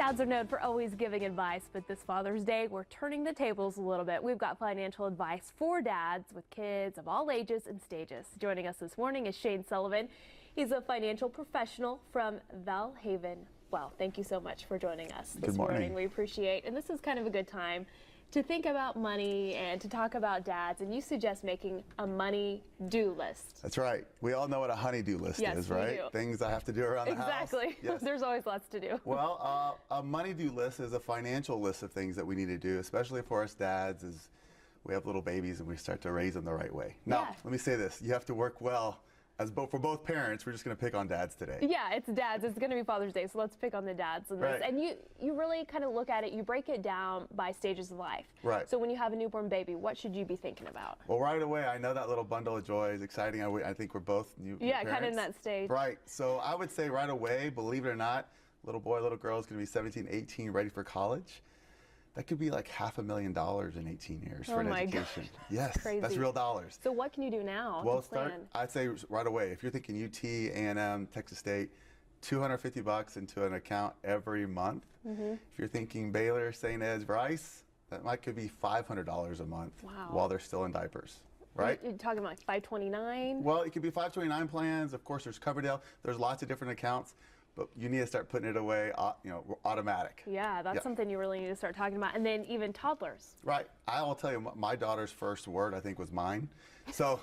Dads are known for always giving advice, but this Father's Day, we're turning the tables a little bit. We've got financial advice for dads with kids of all ages and stages. Joining us this morning is Sullivan. He's a financial professional from Valhaven. Well, thank you so much for joining us this morning. We appreciate, and this is kind of a good time to think about money and to talk about dads, and you suggest making a money-do list. That's right. We all know what a honey-do list is, right? We do. Things I have to do around the house. Exactly. Yes. There's always lots to do. Well, a money-do list is a financial list of things that we need to do, especially for us dads, as we have little babies and we start to raise them the right way. Now, let me say this. You have to work well. For both parents, we're just going to pick on dads today. Yeah, it's dads. It's going to be Father's Day, so let's pick on the dads in this. And you really kind of look at it, you break it down by stages of life. Right. So when you have a newborn baby, what should you be thinking about? Well, right away, I know that little bundle of joy is exciting. I think we're both new parents. Kind of in that stage. Right. So I would say right away, believe it or not, little boy, little girl is going to be 17, 18, ready for college. That could be like $500,000 in 18 years for an education. Gosh. Yes, that's real dollars. So what can you do now? Well, I'd say right away, if you're thinking UT, A&M, Texas State, $250 into an account every month. If you're thinking Baylor, St. Ed's, Rice, that could be $500 a month while they're still in diapers. Right? You're talking about like $529? Well, it could be $529 plans. Of course, there's Coverdale. There's lots of different accounts. But you need to start putting it away, automatic. Yeah, that's something you really need to start talking about. And then even toddlers. Right. I will tell you, my daughter's first word, I think, was mine. So,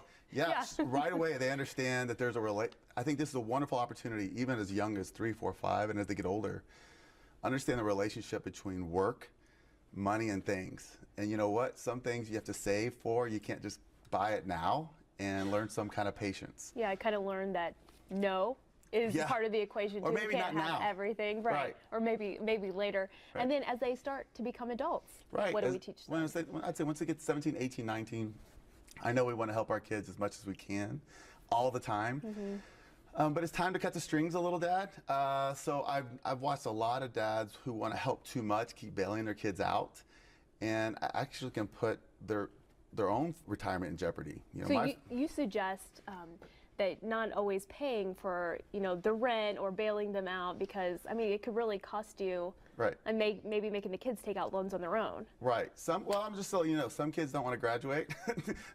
right away, they understand that there's I think this is a wonderful opportunity, even as young as 3, 4, 5, and as they get older, understand the relationship between work, money, and things. And you know what? Some things you have to save for. You can't just buy it now, and learn some kind of patience. Yeah, I kind of learned that is part of the equation too. Or maybe you can't not have now. Everything, right? Or maybe later. Right. And then as they start to become adults, what do we teach them? I'd say once they get 17, 18, 19, I know we want to help our kids as much as we can, all the time. But it's time to cut the strings a little, Dad. So I've watched a lot of dads who want to help too much, keep bailing their kids out, and actually can put their own retirement in jeopardy. So you suggest that not always paying for the rent or bailing them out, because I mean it could really cost you. Right. And maybe making the kids take out loans on their own. Right. I'm just so some kids don't want to graduate.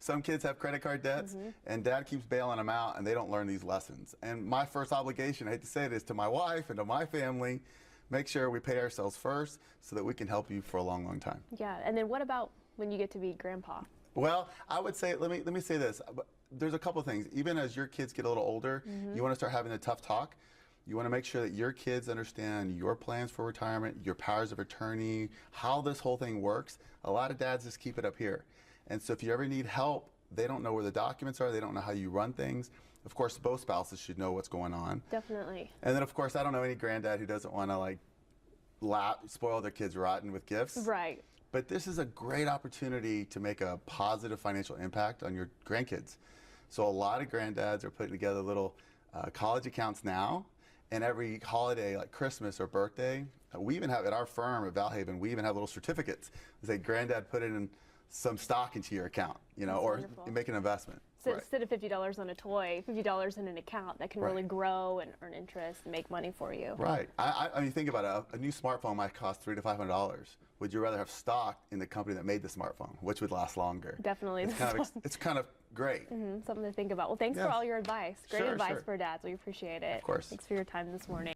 Some kids have credit card debts, and Dad keeps bailing them out, and they don't learn these lessons. And my first obligation, I hate to say it, is to my wife and to my family. Make sure we pay ourselves first so that we can help you for a long, long time. Yeah. And then what about when you get to be grandpa? Well, I would say, let me say this. There's a couple of things. Even as your kids get a little older, you want to start having the tough talk. You want to make sure that your kids understand your plans for retirement, your powers of attorney, how this whole thing works. A lot of dads just keep it up here. And so if you ever need help, they don't know where the documents are. They don't know how you run things. Of course, both spouses should know what's going on. Definitely. And then, of course, I don't know any granddad who doesn't want to spoil their kids rotten with gifts. Right. But this is a great opportunity to make a positive financial impact on your grandkids. So a lot of granddads are putting together little college accounts now, and every holiday like Christmas or birthday, we even have at our firm at Valhaven, we even have little certificates that say, Granddad, put in some stock into your account, or you make an investment. So instead of $50 on a toy, $50 in an account that can really grow and earn interest and make money for you. Right. I mean, think about it. A new smartphone might cost $300 to $500. Would you rather have stock in the company that made the smartphone, which would last longer? Definitely. It's kind of great. Something to think about. Well, thanks for all your advice. Great advice for dads. We appreciate it. Of course. Thanks for your time this morning.